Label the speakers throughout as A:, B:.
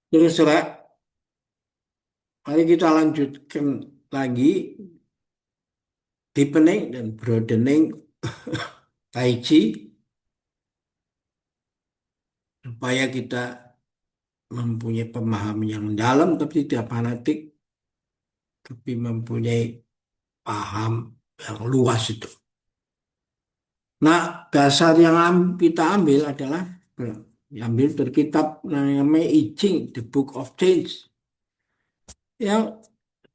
A: Terus, mari kita lanjutkan lagi deepening dan broadening Tai Chi supaya kita mempunyai pemahaman yang mendalam tapi tidak fanatik, tapi mempunyai paham yang luas itu. Nah, dasar yang kita ambil adalah ambil dari kitab namanya I Ching, The Book of Change, yang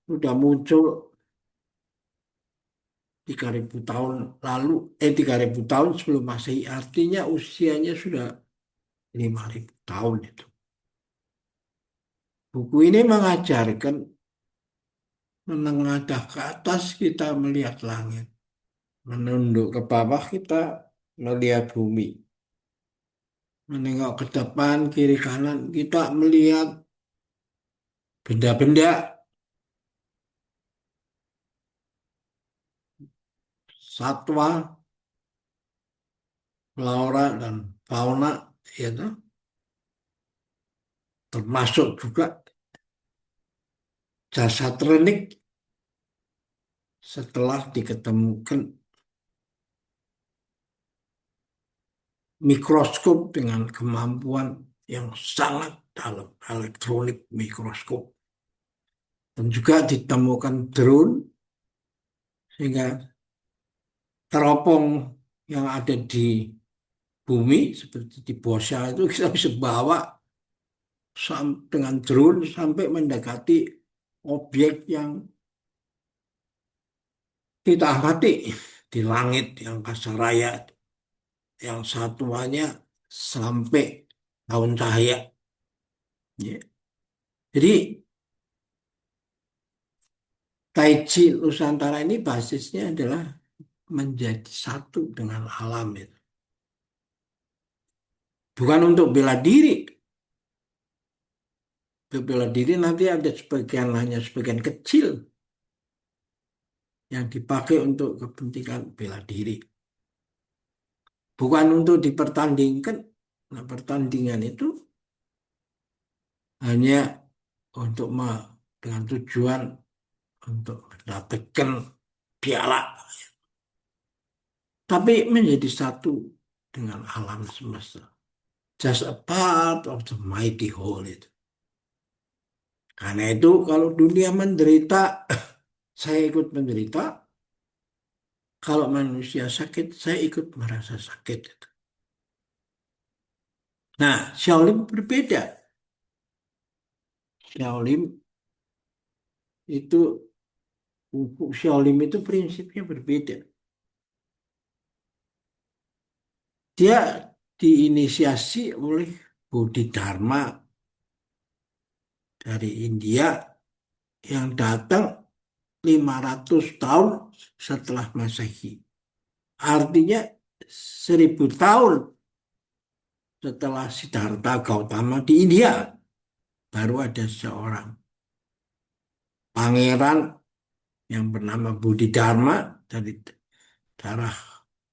A: sudah muncul 3.000 tahun lalu, 3.000 tahun sebelum Masehi, artinya usianya sudah 5.000 tahun itu. Buku ini mengajarkan menengadah ke atas kita melihat langit, menunduk ke bawah kita melihat bumi, menengok ke depan, kiri, kanan, kita melihat benda-benda, satwa, flora, dan fauna, itu termasuk juga jasad renik setelah diketemukan mikroskop dengan kemampuan yang sangat dalam, elektronik mikroskop. Dan juga ditemukan drone, sehingga teropong yang ada di bumi seperti di Bosa itu kita bisa bawa dengan drone sampai mendekati objek yang kita amati di langit yang kasar raya, yang satuannya sampai tahun cahaya. Ya. Jadi Tai Chi Nusantara ini basisnya adalah menjadi satu dengan alam itu. Bukan untuk bela diri. Untuk bela diri nanti ada sebagian, hanya sebagian kecil yang dipakai untuk kepentingan bela diri. Bukan untuk dipertandingkan. Nah, pertandingan itu hanya untuk dengan tujuan untuk mendapatkan piala. Tapi menjadi satu dengan alam semesta. Just a part of the mighty whole itu. Karena itu kalau dunia menderita, saya ikut menderita. Kalau manusia sakit, saya ikut merasa sakit. Nah, Shaolin berbeda. Shaolin itu, Shaolin itu prinsipnya berbeda. Dia diinisiasi oleh Bodhidharma dari India yang datang 500 tahun setelah Masehi. Artinya 1.000 tahun setelah Siddhartha Gautama di India baru ada seorang pangeran yang bernama Bodhidharma dari darah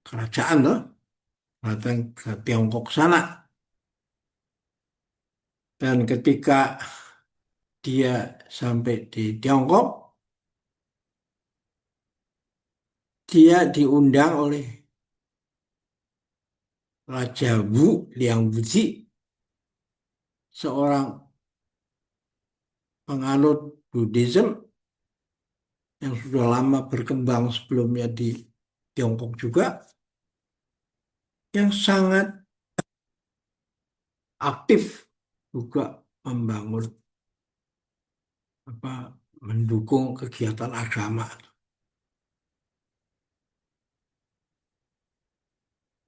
A: kerajaan loh, datang ke Tiongkok sana. Dan ketika dia sampai di Tiongkok, dia diundang oleh Raja Wu Liangwuzi, seorang penganut Buddhism yang sudah lama berkembang sebelumnya di Tiongkok juga, yang sangat aktif juga membangun apa mendukung kegiatan agama.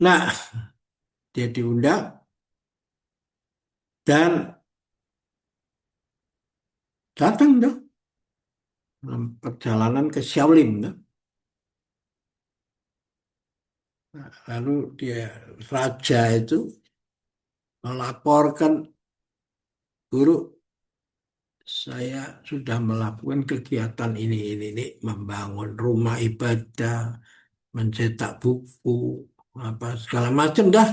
A: Nah, dia diundang dan datang dong dalam perjalanan ke Shaolin. Dong. Nah, lalu dia raja itu melaporkan, guru, saya sudah melakukan kegiatan ini, membangun rumah ibadah, mencetak buku, apa segala macam dah.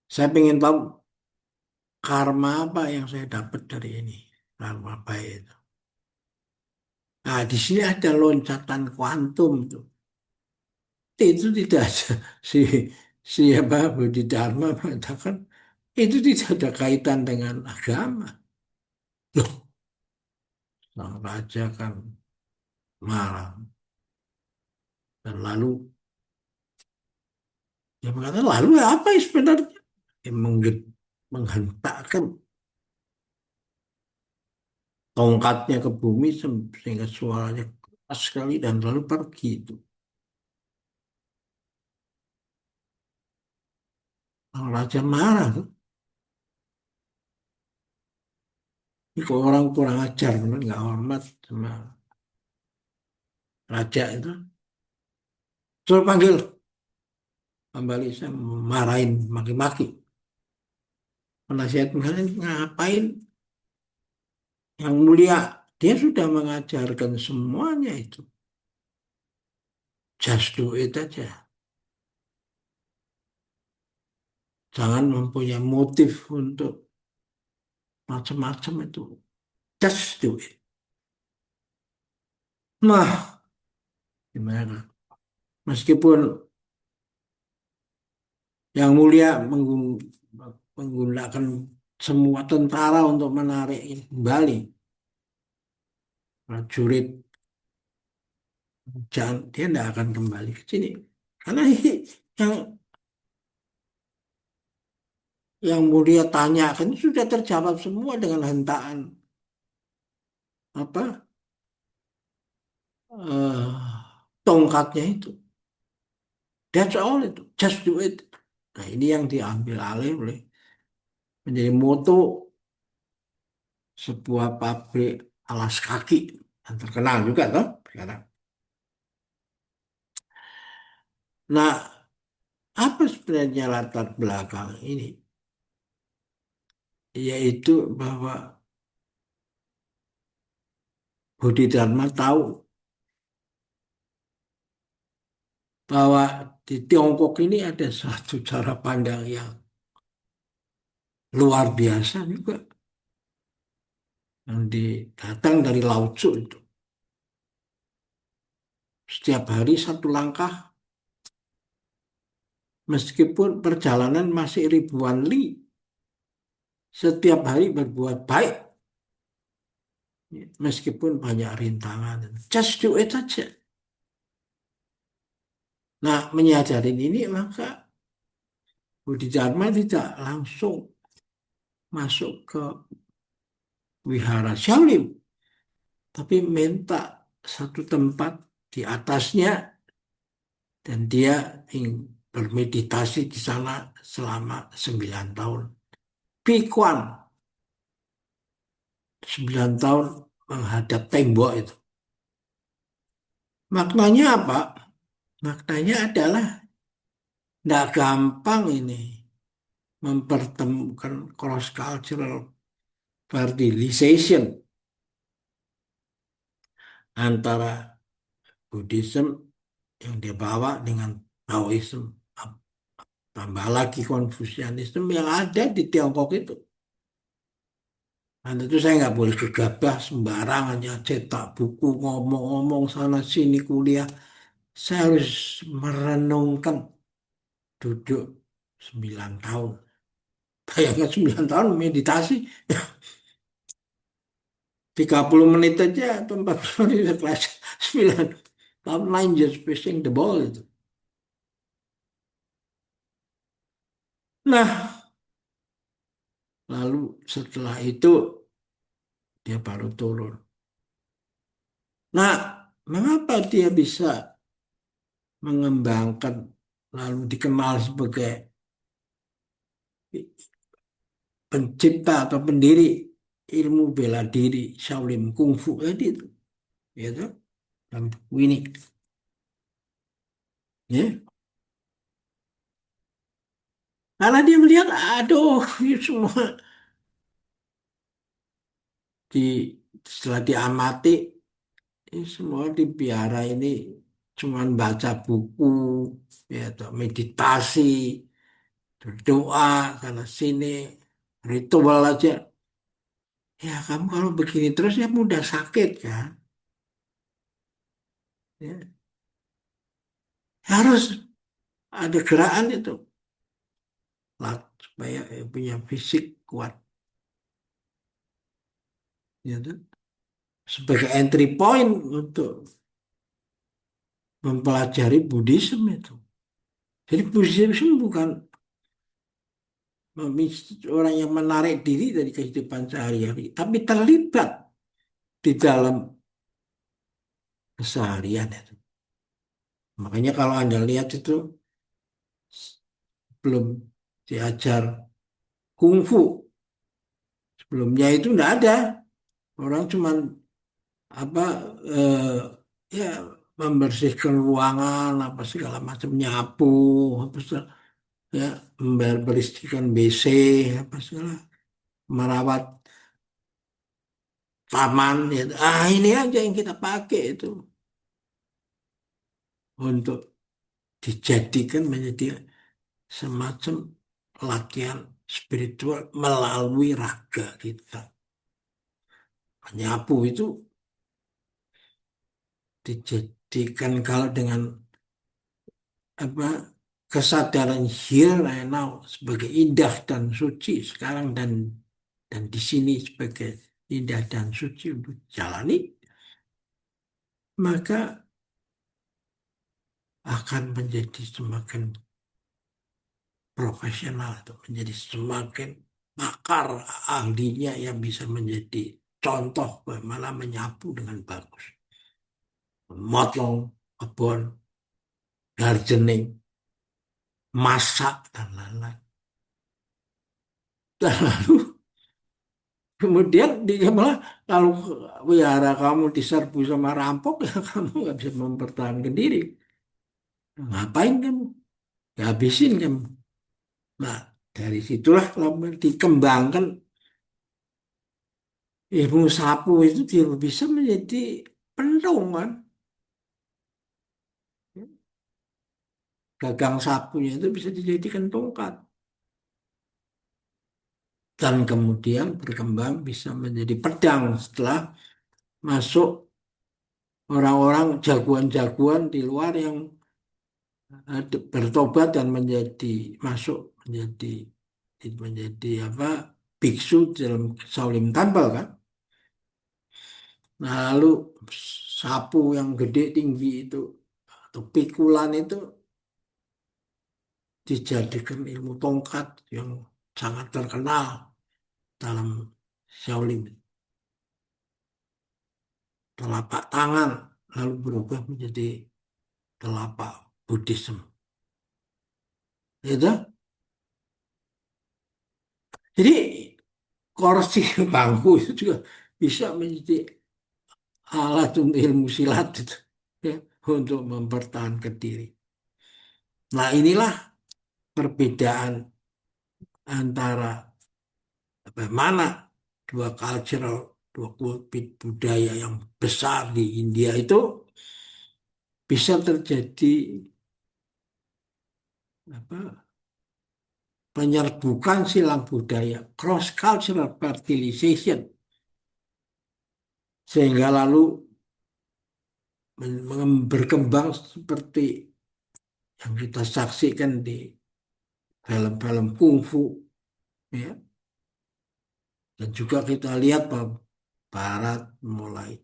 A: Saya ingin tahu karma apa yang saya dapat dari ini, karma baik itu. Nah, di sini ada loncatan kuantum tuh. Itu tidak ada si siapa Budi Dharma mengatakan itu tidak ada kaitan dengan agama. Loh, sang raja kan marah dan lalu dia berkata lalu apa sebenarnya? Dia menghentakkan tongkatnya ke bumi sehingga suaranya keras sekali dan lalu pergi itu. Sang raja marah tuh. Ini kok orang kurang ajar, bener nggak hormat sama raja itu. Suruh panggil kembali saya marahin maki-maki. Penasihat misalnya ngapain yang mulia? Dia sudah mengajarkan semuanya itu. Just do it aja. Jangan mempunyai motif untuk macam-macam itu. Just do it. Nah, gimana? Meskipun yang mulia menggunakan semua tentara untuk menarik kembali prajurit, jangan dia tidak akan kembali ke sini karena yang yang mulia tanyakan sudah terjawab semua dengan hentakan apa tongkatnya itu. That's all itu. Just do it. Nah, ini yang diambil alih oleh menjadi moto sebuah pabrik alas kaki yang terkenal juga toh sekarang. Nah, apa sebenarnya latar belakang ini? Yaitu bahwa Bodhidharma tahu bahwa di Tiongkok ini ada suatu cara pandang yang luar biasa juga yang datang dari Lao Tzu itu. Setiap hari satu langkah, meskipun perjalanan masih ribuan li, setiap hari berbuat baik, meskipun banyak rintangan. Just do it saja. Nah, menyadari ini maka Budi Dharma tidak langsung masuk ke wihara Shaolin, tapi minta satu tempat di atasnya dan dia bermeditasi di sana selama 9 tahun. Bikuan 9 tahun menghadap tembok itu. Maknanya apa? Maknanya adalah tidak gampang ini mempertemukan cross cultural fertilization antara Buddhism yang dia bawa dengan Taoism. Tambah lagi Konfusianisme yang ada di Tiongkok itu. Dan itu saya nggak boleh gegabah sembarangan ya cetak buku ngomong-ngomong sana sini kuliah. Saya harus merenungkan duduk 9 tahun. Bayangkan 9 tahun meditasi 30 menit aja atau 40 menit udah kelas 9 tahun lain just facing the ball itu. Nah, lalu setelah itu dia baru turun. Nah, mengapa dia bisa mengembangkan lalu dikenal sebagai pencipta atau pendiri ilmu bela diri Shaolin Kungfu tadi itu, ya toh, dalam buku ini, ya. Karena dia melihat, aduh, ini semua di setelah diamati, ini semua di biara ini cuman baca buku, ya toh, meditasi, berdoa sana sini, ritual aja. Ya kamu kalau begini terus ya mudah sakit kan. Ya, harus ada gerakan itu lah supaya punya fisik kuat. Ya, tuh. Sebagai entry point untuk mempelajari Buddhism itu. Jadi Buddhism bukan orang yang menarik diri dari kehidupan sehari-hari, tapi terlibat di dalam keseharian itu. Makanya kalau Anda lihat itu belum diajar kungfu, sebelumnya itu enggak ada. Orang cuman apa ya membersihkan ruangan apa segala macam nyapu apa segala, ya membersihkan WC apa segala merawat taman ya. Ah ini aja yang kita pakai itu untuk dijadikan menjadi semacam latihan spiritual melalui raga kita. Menyapu itu dijadikan kalau dengan apa kesadaran here and now sebagai indah dan suci sekarang dan di sini sebagai indah dan suci untuk jalani, maka akan menjadi semakin profesional atau menjadi semakin pakar ahlinya yang bisa menjadi contoh bagaimana menyapu dengan bagus, memotong kebun, gardening, masak dan lain-lain. Dan lalu kemudian dia malah kalau wihara kamu diserbu sama rampok ya kamu nggak bisa mempertahankan diri. Ngapain kamu? Ya habisin kamu. Nah dari situlah lama dikembangkan ilmu sapu itu dia bisa menjadi pentung kan. Gagang sapunya itu bisa dijadikan tongkat. Dan kemudian berkembang bisa menjadi pedang setelah masuk orang-orang jagoan-jagoan di luar yang bertobat dan menjadi masuk menjadi apa biksu dalam Shaolin Temple kan. Nah, lalu sapu yang gede tinggi itu atau pikulan itu dijadikan ilmu tongkat yang sangat terkenal dalam Shaolin. Telapak tangan lalu berubah menjadi telapak Buddhism. Itu. Jadi kursi bangku itu juga bisa menjadi alat untuk ilmu silat itu, ya, untuk mempertahankan diri. Nah inilah perbedaan antara bagaimana dua cultural, dua budaya yang besar di India itu bisa terjadi apa, penyerbukan silang budaya, cross cultural fertilization, sehingga lalu berkembang seperti yang kita saksikan di film-film kungfu, ya. Dan juga kita lihat bahwa Barat mulai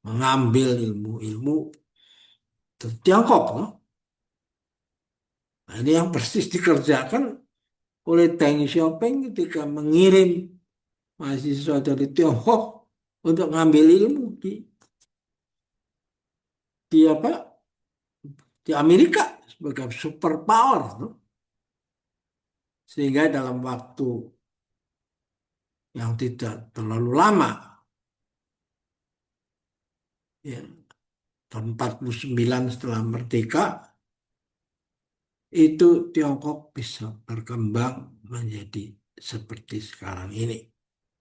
A: mengambil ilmu-ilmu dari Tiongkok, no? Nah, ini yang persis dikerjakan oleh Deng Xiaoping ketika mengirim mahasiswa dari Tiongkok untuk ngambil ilmu di apa di Amerika sebagai superpower, no? Sehingga dalam waktu yang tidak terlalu lama, ya, tahun 49 setelah merdeka, itu Tiongkok bisa berkembang menjadi seperti sekarang ini.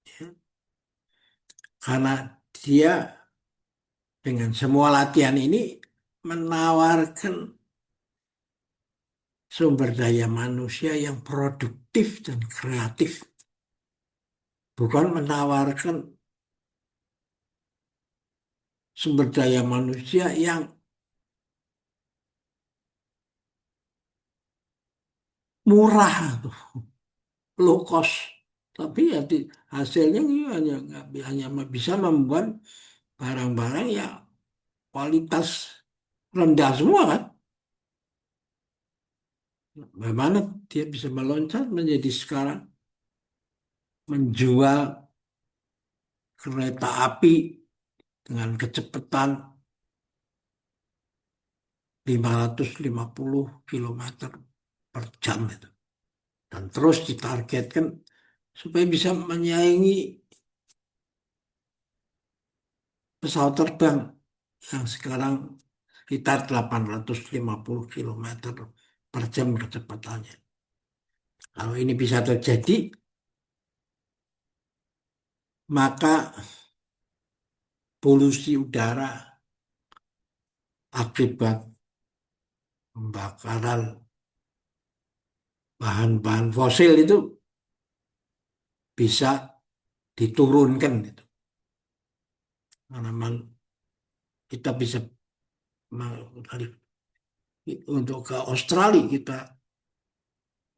A: Ya. Karena dia dengan semua latihan ini menawarkan sumber daya manusia yang produktif dan kreatif. bukan menawarkan sumber daya manusia yang murah, tuh, low cost. Tapi ya hasilnya ini hanya bisa membuat barang-barang ya kualitas rendah semua kan. Bagaimana dia bisa meloncat menjadi sekarang menjual kereta api dengan kecepatan 550 kilometer per jam itu. Dan terus ditargetkan supaya bisa menyaingi pesawat terbang yang sekarang sekitar 850 kilometer per jam kecepatannya. Kalau ini bisa terjadi, maka polusi udara akibat pembakaran bahan-bahan fosil itu bisa diturunkan gitu. Karena kita bisa untuk ke Australia kita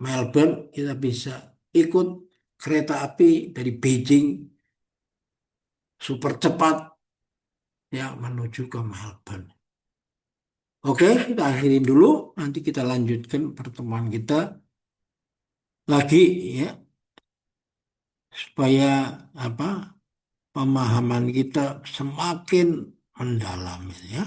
A: Melbourne kita bisa ikut kereta api dari Beijing super cepat yang menuju ke Melbourne. Oke, kita akhirin dulu. Nanti kita lanjutkan pertemuan kita lagi ya supaya apa pemahaman kita semakin mendalam ya.